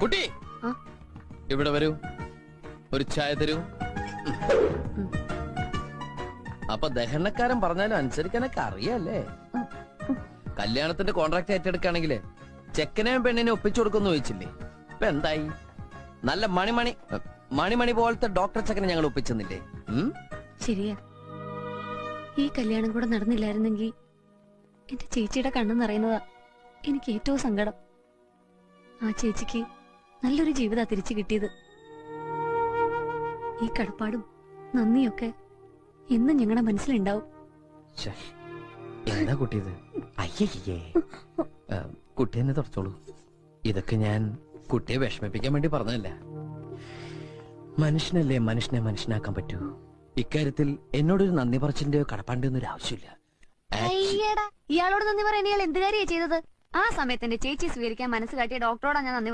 കുട്ടി ഇവിടെ വരൂ, ഒരു ചായ തരൂ. അപ്പൊ ദഹനക്കാരൻ പറഞ്ഞാലും അനുസരിക്കാനൊക്കെ അറിയാല്ലേ? കല്യാണത്തിന്റെ കോൺട്രാക്ട് ഏറ്റെടുക്കുകയാണെങ്കില് ചെക്കനെയും പെണ്ണിനെ ഒപ്പിച്ചു കൊടുക്കുമെന്ന് ചോദിച്ചില്ലേ? ഇപ്പൊ എന്തായി? നല്ല മണി പോലത്തെ ഡോക്ടർ ചെക്കനെ ഞങ്ങൾ ഒപ്പിച്ചെന്നില്ലേ? ശരിയാ, ഈ കല്യാണം കൂടെ നടന്നില്ലായിരുന്നെങ്കിൽ എന്റെ ചേച്ചിയുടെ കണ്ണു നിറയുന്നതാ എനിക്ക് ഏറ്റവും സങ്കടം. ആ ചേച്ചിക്ക് നല്ലൊരു ജീവിത തിരിച്ചു കിട്ടിയത്. ഈ കടപ്പാടും നന്ദിയൊക്കെ എന്നും ഞങ്ങളുടെ മനസ്സിലുണ്ടാവും. എന്താ കുട്ടിയത്? അയ്യേ, കുട്ടി എന്നെ തുറച്ചോളൂ. ഇതൊക്കെ ഞാൻ കുട്ടിയെ വിഷമിപ്പിക്കാൻ വേണ്ടി പറഞ്ഞതല്ല. മനുഷ്യനല്ലേ മനുഷ്യനെ മനുഷ്യനാക്കാൻ പറ്റൂ. ഇക്കാര്യത്തിൽ എന്നോടൊരു നന്ദി പറച്ചിന്റെയോ കടപ്പാണ്ടിയോ ഒന്നും ആവശ്യമില്ല. ഇയാളോട് നന്ദി പറയാൻ ഇയാൾ എന്ത് കാര്യമാണ് ചെയ്തത്? ആ സമയത്ത് എന്റെ ചേച്ചി സ്വീകരിക്കാൻ മനസ്സ് കാട്ടിയ ഡോക്ടറോടാ ഞാൻ നന്ദി